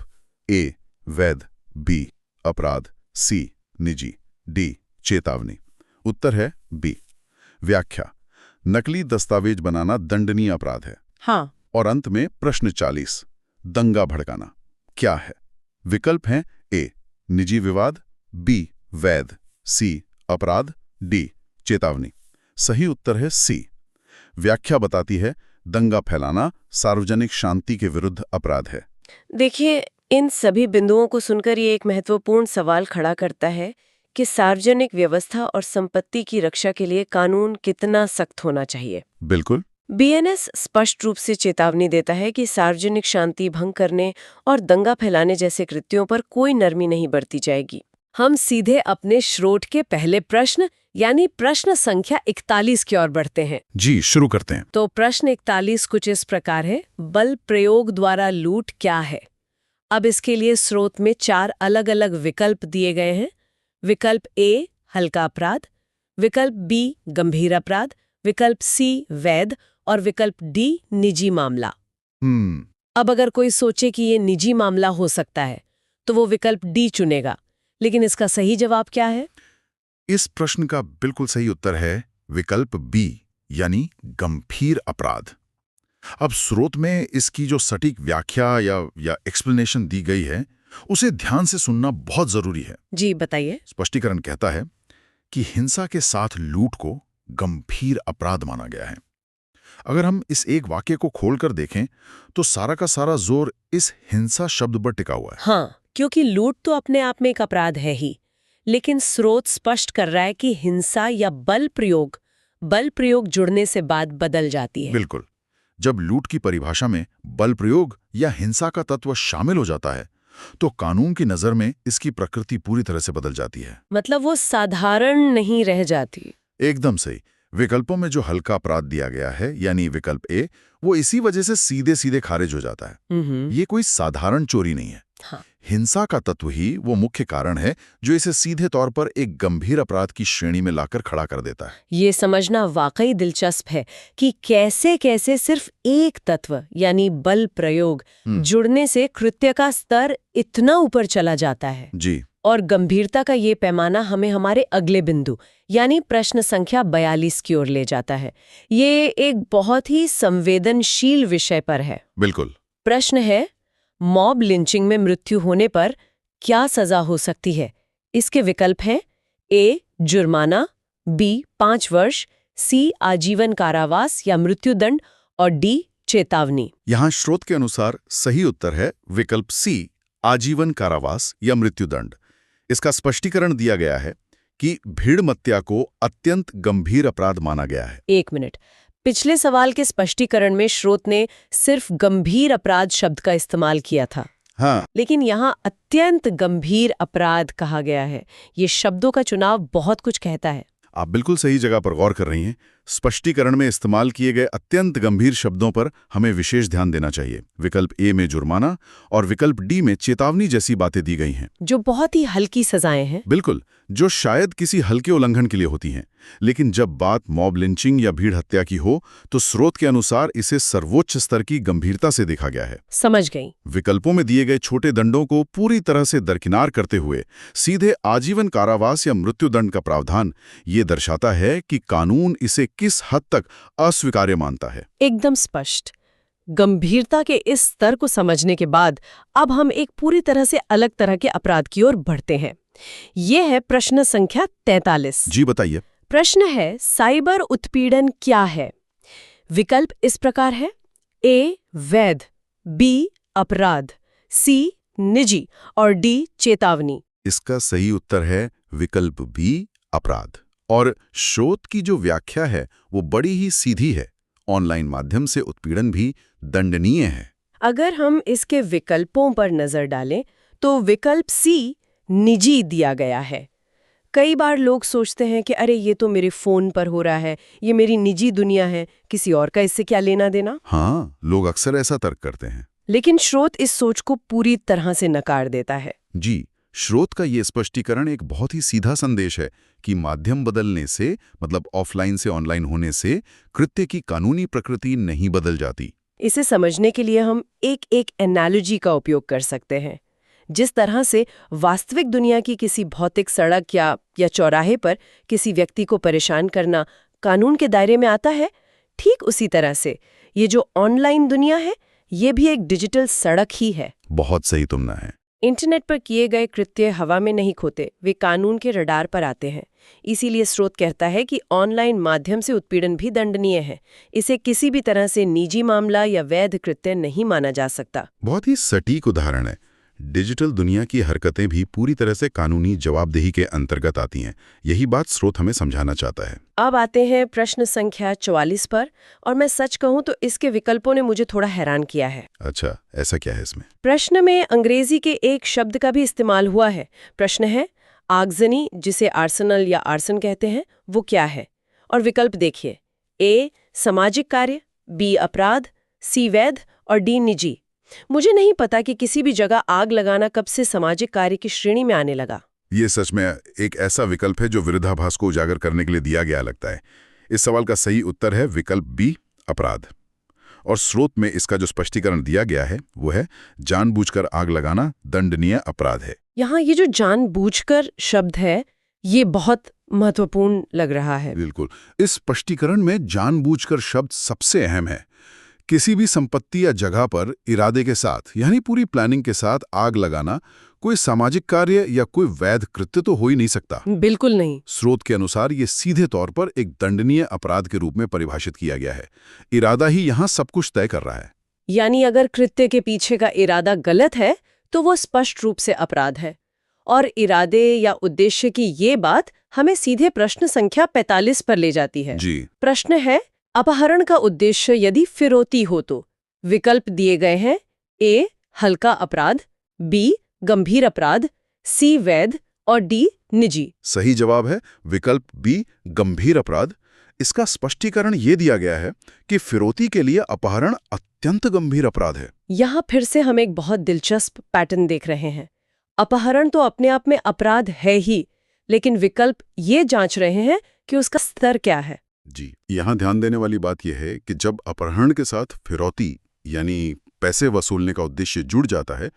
ए वैध, बी अपराध, सी निजी, डी चेतावनी। उत्तर है बी। व्याख्या, नकली दस्तावेज बनाना दंडनीय अपराध है। हाँ। और अंत में प्रश्न 40, दंगा भड़काना क्या है? विकल्प हैं ए निजी विवाद, बी वैध, सी अपराध, डी चेतावनी। सही उत्तर है सी। व्याख्या बताती है दंगा फैलाना सार्वजनिक शांति के विरुद्ध अपराध है। देखिए, इन सभी बिंदुओं को सुनकर ये एक महत्वपूर्ण सवाल खड़ा करता है कि सार्वजनिक व्यवस्था और संपत्ति की रक्षा के लिए कानून कितना सख्त होना चाहिए। बिल्कुल। बीएनएस स्पष्ट रूप से चेतावनी देता है कि सार्वजनिक शांति भंग करने और दंगा फैलाने जैसे कृत्यों पर कोई नरमी नहीं बरती जाएगी। हम सीधे अपने श्रोट के पहले प्रश्न यानी प्रश्न संख्या 41 की ओर बढ़ते हैं। जी, शुरू करते हैं। तो प्रश्न 41 कुछ इस प्रकार है, बल प्रयोग द्वारा लूट क्या है? अब इसके लिए स्रोत में 4 अलग-अलग विकल्प दिए गए हैं। विकल्प ए हल्का अपराध, विकल्प बी गंभीर अपराध, विकल्प सी वैध और विकल्प डी निजी मामला। अब अगर कोई सोचे कि ये निजी मामला हो सकता है तो वो विकल्प डी चुनेगा, लेकिन इसका सही जवाब क्या है? इस प्रश्न का बिल्कुल सही उत्तर है विकल्प बी यानी गंभीर अपराध। अब स्रोत में इसकी जो सटीक व्याख्या या एक्सप्लेनेशन दी गई है उसे ध्यान से सुनना बहुत जरूरी है। जी बताइए। स्पष्टीकरण कहता है कि हिंसा के साथ लूट को गंभीर अपराध माना गया है। अगर हम इस एक वाक्य को खोलकर देखें तो सारा का सारा जोर इस हिंसा शब्द पर टिका हुआ है। हाँ, क्योंकि लूट तो अपने आप में एक अपराध है ही, लेकिन स्रोत स्पष्ट कर रहा है कि हिंसा या बल प्रयोग जुड़ने से बात बदल जाती है। बिल्कुल। जब लूट की परिभाषा में बल प्रयोग या हिंसा का तत्व शामिल हो जाता है तो कानून की नजर में इसकी प्रकृति पूरी तरह से बदल जाती है। मतलब वो साधारण नहीं रह जाती। एकदम सही। विकल्पों में जो हल्का अपराध दिया गया है यानी विकल्प ए, वो इसी वजह से सीधे सीधे खारिज हो जाता है। ये कोई साधारण चोरी नहीं है। हाँ। हिंसा का तत्व ही वो मुख्य कारण है जो इसे सीधे तौर पर एक गंभीर अपराध की श्रेणी में लाकर खड़ा कर देता है। ये समझना वाकई दिलचस्प है कि कैसे कैसे सिर्फ एक तत्व यानी बल प्रयोग जुड़ने से कृत्य का स्तर इतना ऊपर चला जाता है। जी। और गंभीरता का ये पैमाना हमें हमारे अगले बिंदु यानी प्रश्न संख्या 42 की ओर ले जाता है। ये एक बहुत ही संवेदनशील विषय पर है। बिल्कुल। प्रश्न है, मॉब लिंचिंग में मृत्यु होने पर क्या सजा हो सकती है? इसके विकल्प हैं ए जुर्माना, बी 5 वर्ष, सी आजीवन कारावास या मृत्युदंड और डी चेतावनी। यहाँ स्रोत के अनुसार सही उत्तर है विकल्प सी आजीवन कारावास या मृत्युदंड। इसका स्पष्टीकरण दिया गया है कि भीड़ हत्या को अत्यंत गंभीर अपराध माना गया है। एक मिनट, पिछले सवाल के स्पष्टीकरण में स्रोत ने सिर्फ गंभीर अपराध शब्द का इस्तेमाल किया था। हाँ। लेकिन यहाँ अत्यंत गंभीर अपराध कहा गया है। ये शब्दों का चुनाव बहुत कुछ कहता है। आप बिल्कुल सही जगह पर गौर कर रही हैं। स्पष्टीकरण में इस्तेमाल किए गए अत्यंत गंभीर शब्दों पर हमें विशेष ध्यान देना चाहिए। विकल्प ए में जुर्माना और विकल्प डी में चेतावनी जैसी बातें दी गई हैं, जो बहुत ही हल्की सजाएं हैं। बिल्कुल, जो शायद किसी हल्के उल्लंघन के लिए होती हैं। लेकिन जब बात मॉब लिंचिंग या भीड़ हत्या की हो तो स्रोत के अनुसार इसे सर्वोच्च स्तर की गंभीरता से देखा गया है। समझ गई। विकल्पों में दिए गए छोटे दंडों को पूरी तरह से दरकिनार करते हुए सीधे आजीवन कारावास या मृत्युदंड का प्रावधान ये दर्शाता है कि कानून इसे किस हद तक अस्वीकार्य मानता है। एकदम स्पष्ट। गंभीरता के इस स्तर को समझने के बाद अब हम एक पूरी तरह से अलग तरह के अपराध की ओर बढ़ते हैं। ये है प्रश्न संख्या 43। जी बताइए। प्रश्न है, साइबर उत्पीड़न क्या है? विकल्प इस प्रकार है, ए वैध, बी अपराध, सी निजी और डी चेतावनी। इसका सही उत्तर है विकल्प बी अपराध। और स्रोत की जो व्याख्या है वो बड़ी ही सीधी है। ऑनलाइन माध्यम से उत्पीड़न भी दंडनीय है। अगर हम इसके विकल्पों पर नजर डालें तो विकल्प सी निजी दिया गया है। कई बार लोग सोचते हैं कि अरे ये तो मेरे फोन पर हो रहा है, ये मेरी निजी दुनिया है, किसी और का इससे क्या लेना देना। हाँ, लोग अक्सर ऐसा तर्क करते हैं। लेकिन स्रोत इस सोच को पूरी तरह से नकार देता है। जी, स्रोत का ये स्पष्टीकरण एक बहुत ही सीधा संदेश है कि माध्यम बदलने से, मतलब ऑफलाइन से ऑनलाइन होने से, कृत्य की कानूनी प्रकृति नहीं बदल जाती। इसे समझने के लिए हम एक एनालॉजी का उपयोग कर सकते हैं। जिस तरह से वास्तविक दुनिया की किसी भौतिक सड़क या चौराहे पर किसी व्यक्ति को परेशान करना कानून के दायरे में आता है, ठीक उसी तरह से ये जो ऑनलाइन दुनिया है ये भी एक डिजिटल सड़क ही है। बहुत सही तुमना है। इंटरनेट पर किए गए कृत्य हवा में नहीं खोते, वे कानून के रडार पर आते हैं। इसीलिए स्रोत कहता है कि ऑनलाइन माध्यम से उत्पीड़न भी दंडनीय है। इसे किसी भी तरह से निजी मामला या वैध कृत्य नहीं माना जा सकता। बहुत ही सटीक उदाहरण है। डिजिटल दुनिया की हरकतें भी पूरी तरह से कानूनी जवाबदेही के अंतर्गत आती हैं। यही बात स्रोत हमें समझाना चाहता है। अब आते हैं प्रश्न संख्या 44 पर, और मैं सच कहूं तो इसके विकल्पों ने मुझे थोड़ा हैरान किया है। अच्छा, ऐसा क्या है इसमें? प्रश्न में अंग्रेजी के एक शब्द का भी इस्तेमाल हुआ है। प्रश्न है, आगजनी, जिसे आर्सेनल या आर्सन कहते हैं, वो क्या है? और विकल्प देखिए, ए सामाजिक कार्य, बी अपराध, सी वैध और डी निजी। मुझे नहीं पता कि किसी भी जगह आग लगाना कब से सामाजिक कार्य की श्रेणी में आने लगा। ये सच में एक ऐसा विकल्प है जो विरोधाभास को उजागर करने के लिए दिया गया लगता है। इस सवाल का सही उत्तर है विकल्प बी, अपराध। और स्रोत में इसका जो स्पष्टीकरण दिया गया है वो है, जानबूझकर आग लगाना दंडनीय अपराध है। यहाँ ये जो जानबूझकर शब्द है, ये बहुत महत्वपूर्ण लग रहा है। बिल्कुल, इस स्पष्टीकरण में जानबूझकर शब्द सबसे अहम है। किसी भी संपत्ति या जगह पर इरादे के साथ, यानी पूरी प्लानिंग के साथ आग लगाना कोई सामाजिक कार्य या कोई वैध कृत्य तो हो ही नहीं सकता। बिल्कुल नहीं। स्रोत के अनुसार ये सीधे तौर पर एक दंडनीय अपराध के रूप में परिभाषित किया गया है। इरादा ही यहाँ सब कुछ तय कर रहा है। यानी अगर कृत्य के पीछे का इरादा गलत है तो वो स्पष्ट रूप से अपराध है। और इरादे या उद्देश्य की ये बात हमें सीधे प्रश्न संख्या 45 पर ले जाती है। जी। प्रश्न है, अपहरण का उद्देश्य यदि फिरौती हो तो? विकल्प दिए गए हैं, ए हल्का अपराध, बी गंभीर अपराध, सी वैध और डी निजी। सही जवाब है विकल्प बी, गंभीर अपराध। इसका स्पष्टीकरण ये दिया गया है कि फिरौती के लिए अपहरण अत्यंत गंभीर अपराध है। यहाँ फिर से हम एक बहुत दिलचस्प पैटर्न देख रहे हैं। अपहरण तो अपने आप में अपराध है ही, लेकिन विकल्प ये जांच रहे हैं कि उसका स्तर क्या है। जी, यहाँ ध्यान देने वाली बात यह है कि जब अपहरण के साथ फिरौती यानी पैसे वसूलने का उद्देश्य जुड़ जाता है,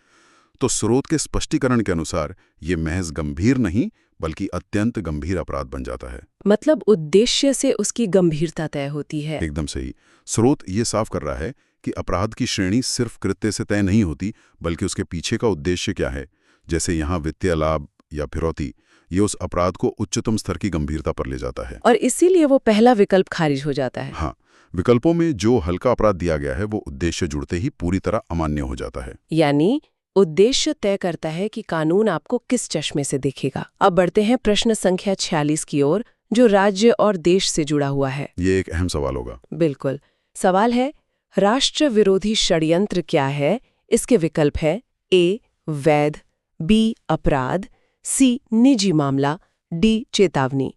तो स्रोत के स्पष्टीकरण के अनुसार ये महज गंभीर नहीं बल्कि अत्यंत गंभीर अपराध बन जाता है। मतलब उद्देश्य से उसकी गंभीरता तय होती है। एकदम सही। स्रोत ये साफ कर रहा है कि अपराध की श्रेणी सिर्फ कृत्य से तय नहीं होती, बल्कि उसके पीछे का उद्देश्य क्या है। जैसे यहाँ वित्तीय लाभ या फिरौती, ये उस अपराध को उच्चतम स्तर की गंभीरता पर ले जाता है। और इसीलिए वो पहला विकल्प खारिज हो जाता है। हाँ, विकल्पों में जो हल्का अपराध दिया गया है वो उद्देश्य जुड़ते ही पूरी तरह अमान्य हो जाता है। यानी उद्देश्य तय करता है कि कानून आपको किस चश्मे से देखेगा। अब बढ़ते हैं प्रश्न संख्या 46 की ओर, जो राज्य और देश से जुड़ा हुआ है। ये एक अहम सवाल होगा। बिल्कुल। सवाल है, राष्ट्र विरोधी षड्यंत्र क्या है? इसके विकल्प है, ए वैध, बी अपराध, सी निजी मामला, डी चेतावनी।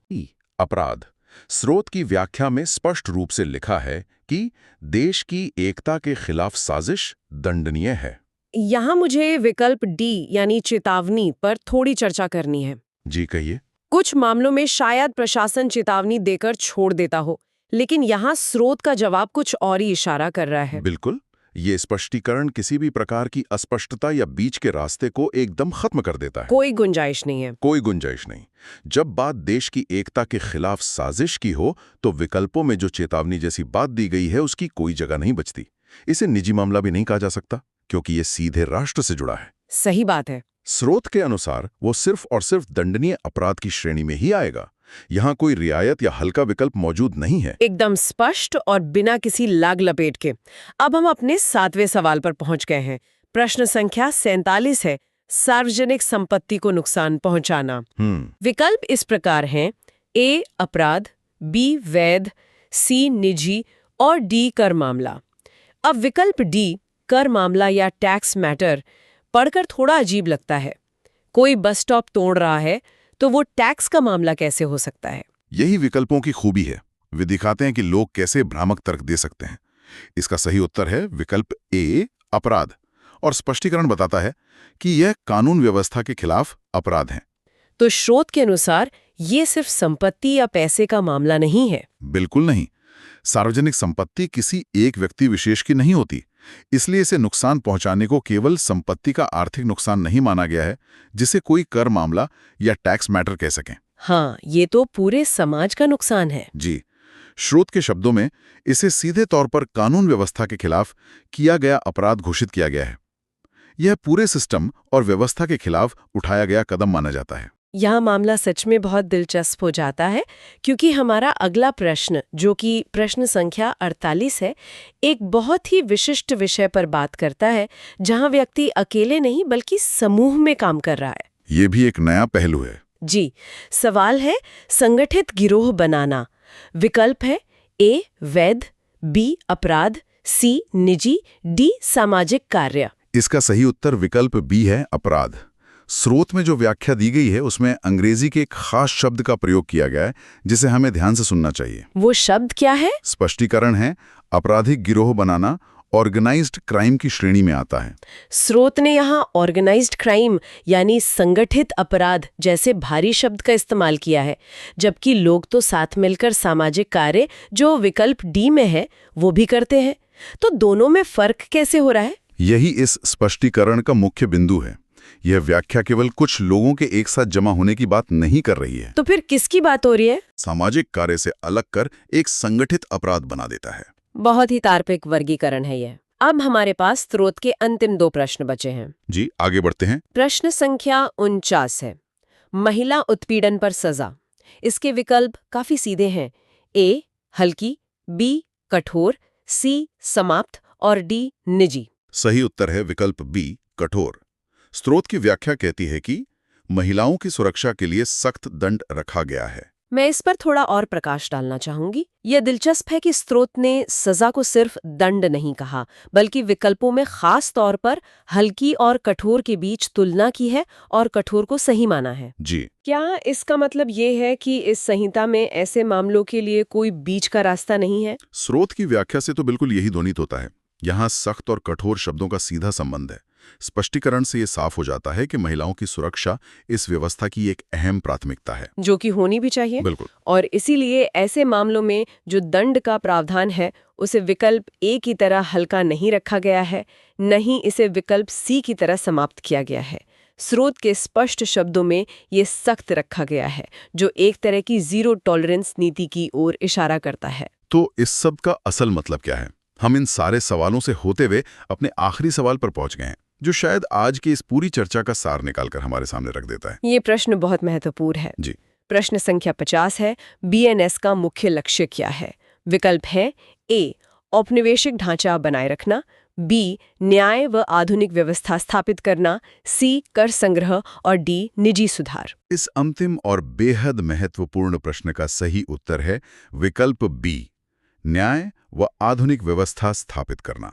अपराध। स्रोत की व्याख्या में स्पष्ट रूप से लिखा है कि देश की एकता के खिलाफ साजिश दंडनीय है। यहाँ मुझे विकल्प डी यानी चेतावनी पर थोड़ी चर्चा करनी है। जी कहिए। कुछ मामलों में शायद प्रशासन चेतावनी देकर छोड़ देता हो, लेकिन यहाँ स्रोत का जवाब कुछ और ही इशारा कर रहा है। बिल्कुल, ये स्पष्टीकरण किसी भी प्रकार की अस्पष्टता या बीच के रास्ते को एकदम खत्म कर देता है। कोई गुंजाइश नहीं है। कोई गुंजाइश नहीं। जब बात देश की एकता के खिलाफ साजिश की हो, तो विकल्पों में जो चेतावनी जैसी बात दी गई है उसकी कोई जगह नहीं बचती। इसे निजी मामला भी नहीं कहा जा सकता, क्योंकि ये सीधे राष्ट्र से जुड़ा है। सही बात है। स्रोत के अनुसार वो सिर्फ और सिर्फ दंडनीय अपराध की श्रेणी में ही आएगा। यहाँ कोई रियायत या हल्का विकल्प मौजूद नहीं है। एकदम स्पष्ट और बिना किसी लाग लपेट के। अब हम अपने 7वें सवाल पर पहुंच गए हैं। प्रश्न संख्या 47 है, सार्वजनिक संपत्ति को नुकसान पहुंचाना। विकल्प इस प्रकार हैं, ए अपराध, बी वैध, सी निजी और डी कर मामला। अब विकल्प डी कर मामला या टैक्स मैटर पढ़कर थोड़ा अजीब लगता है। कोई बस स्टॉप तोड़ रहा है तो वो टैक्स का मामला कैसे हो सकता है? यही विकल्पों की खूबी है। वे दिखाते हैं कि लोग कैसे भ्रामक तर्क दे सकते हैं। इसका सही उत्तर है विकल्प ए अपराध, और स्पष्टीकरण बताता है कि यह कानून व्यवस्था के खिलाफ अपराध है। तो स्रोत के अनुसार ये सिर्फ संपत्ति या पैसे का मामला नहीं है। बिल्कुल नहीं। सार्वजनिक संपत्ति किसी एक व्यक्ति विशेष की नहीं होती, इसलिए इसे नुकसान पहुंचाने को केवल संपत्ति का आर्थिक नुकसान नहीं माना गया है, जिसे कोई कर मामला या टैक्स मैटर कह सकें। हाँ, ये तो पूरे समाज का नुकसान है। जी। स्रोत के शब्दों में इसे सीधे तौर पर कानून व्यवस्था के खिलाफ किया गया अपराध घोषित किया गया है। यह पूरे सिस्टम और व्यवस्था के खिलाफ उठाया गया कदम माना जाता है। यहाँ मामला सच में बहुत दिलचस्प हो जाता है, क्योंकि हमारा अगला प्रश्न, जो कि प्रश्न संख्या 48 है, एक बहुत ही विशिष्ट विषय पर बात करता है, जहाँ व्यक्ति अकेले नहीं बल्कि समूह में काम कर रहा है। ये भी एक नया पहलू है। जी, सवाल है संगठित गिरोह बनाना। विकल्प है ए वैध, बी अपराध, सी निजी, डी सामाजिक कार्य। इसका सही उत्तर विकल्प बी है, अपराध। स्रोत में जो व्याख्या दी गई है उसमें अंग्रेजी के एक खास शब्द का प्रयोग किया गया है जिसे हमें ध्यान से सुनना चाहिए। वो शब्द क्या है? स्पष्टीकरण है, आपराधिक गिरोह बनाना ऑर्गेनाइज्ड क्राइम की श्रेणी में आता है। स्रोत ने यहाँ ऑर्गेनाइज्ड क्राइम यानी संगठित अपराध जैसे भारी शब्द का इस्तेमाल किया है, जबकि लोग तो साथ मिलकर सामाजिक कार्य, जो विकल्प डी में है, वो भी करते हैं। तो दोनों में फर्क कैसे हो रहा है? यही इस स्पष्टीकरण का मुख्य बिंदु है। यह व्याख्या केवल कुछ लोगों के एक साथ जमा होने की बात नहीं कर रही है। तो फिर किसकी बात हो रही है? सामाजिक कार्य से अलग कर एक संगठित अपराध बना देता है। बहुत ही तार्किक वर्गीकरण है यह। अब हमारे पास स्रोत के अंतिम 2 प्रश्न बचे हैं। जी, आगे बढ़ते हैं। प्रश्न संख्या 49 है, महिला उत्पीड़न पर सजा। इसके विकल्प काफी सीधे हैं, ए हल्की, बी कठोर, सी समाप्त और डी निजी। सही उत्तर है विकल्प बी, कठोर। स्रोत की व्याख्या कहती है कि महिलाओं की सुरक्षा के लिए सख्त दंड रखा गया है। मैं इस पर थोड़ा और प्रकाश डालना चाहूंगी। यह दिलचस्प है कि स्रोत ने सजा को सिर्फ दंड नहीं कहा, बल्कि विकल्पों में खास तौर पर हल्की और कठोर के बीच तुलना की है और कठोर को सही माना है। जी, क्या इसका मतलब ये है कि इस संहिता में ऐसे मामलों के लिए कोई बीच का रास्ता नहीं है? स्रोत की व्याख्या से तो बिल्कुल यही ध्वनित होता है। यहाँ सख्त और कठोर शब्दों का सीधा संबंध है। स्पष्टीकरण से ये साफ हो जाता है कि महिलाओं की सुरक्षा इस व्यवस्था की एक अहम प्राथमिकता है, जो कि होनी भी चाहिए। बिल्कुल। और इसीलिए ऐसे मामलों में जो दंड का प्रावधान है, उसे विकल्प ए की तरह हल्का नहीं रखा गया है, नहीं इसे विकल्प सी की तरह समाप्त किया गया है। स्रोत के स्पष्ट शब्दों में ये सख्त रखा गया है, जो एक तरह की जीरो टॉलरेंस नीति की ओर इशारा करता है। तो इस सब का असल मतलब क्या है? हम इन सारे सवालों से होते हुए अपने आखिरी सवाल पर पहुंच गए हैं, जो शायद आज की इस पूरी चर्चा का सार निकालकर हमारे सामने रख देता है। ये प्रश्न बहुत महत्वपूर्ण है। जी, प्रश्न संख्या 50 है, बीएनएस का मुख्य लक्ष्य क्या है? विकल्प है ए औपनिवेशिक ढांचा बनाए रखना, बी न्याय व आधुनिक व्यवस्था स्थापित करना, सी कर संग्रह और डी निजी सुधार। इस अंतिम और बेहद महत्वपूर्ण प्रश्न का सही उत्तर है विकल्प बी, न्याय व आधुनिक व्यवस्था स्थापित करना।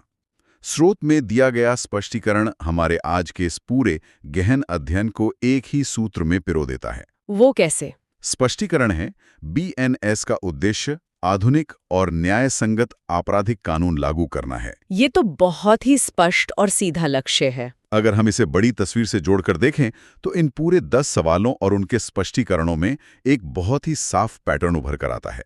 स्रोत में दिया गया स्पष्टीकरण हमारे आज के इस पूरे गहन अध्ययन को एक ही सूत्र में पिरो देता है। वो कैसे? स्पष्टीकरण है, बीएनएस का उद्देश्य आधुनिक और न्याय संगत आपराधिक कानून लागू करना है। ये तो बहुत ही स्पष्ट और सीधा लक्ष्य है। अगर हम इसे बड़ी तस्वीर से जोड़कर देखें तो इन पूरे 10 सवालों और उनके स्पष्टीकरणों में एक बहुत ही साफ पैटर्न उभर कर आता है।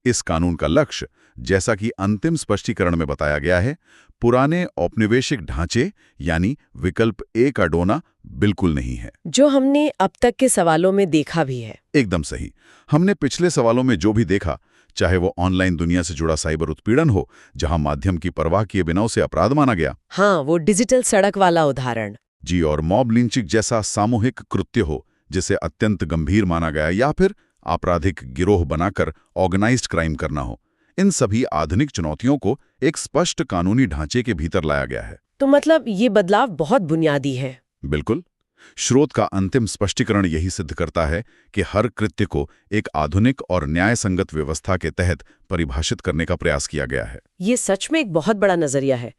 इस कानून का लक्ष्य, जैसा कि अंतिम स्पष्टीकरण में बताया गया है, पुराने औपनिवेशिक ढांचे यानी विकल्प ए का डोना बिल्कुल नहीं है, जो हमने अब तक के सवालों में देखा भी है। एकदम सही। हमने पिछले सवालों में जो भी देखा, चाहे वो ऑनलाइन दुनिया से जुड़ा साइबर उत्पीड़न हो, जहां माध्यम की परवाह किए बिना उसे अपराध माना गया, हाँ, वो डिजिटल सड़क वाला उदाहरण, जी, और मॉब लिंचिंग जैसा सामूहिक कृत्य हो जिसे अत्यंत गंभीर माना गया, या फिर आपराधिक गिरोह बनाकर ऑर्गेनाइज्ड क्राइम करना हो, इन सभी आधुनिक चुनौतियों को एक स्पष्ट कानूनी ढांचे के भीतर लाया गया है। तो मतलब ये बदलाव बहुत बुनियादी है। बिल्कुल। स्रोत का अंतिम स्पष्टीकरण यही सिद्ध करता है कि हर कृत्य को एक आधुनिक और न्याय संगत व्यवस्था के तहत परिभाषित करने का प्रयास किया गया है। ये सच में एक बहुत बड़ा नजरिया है।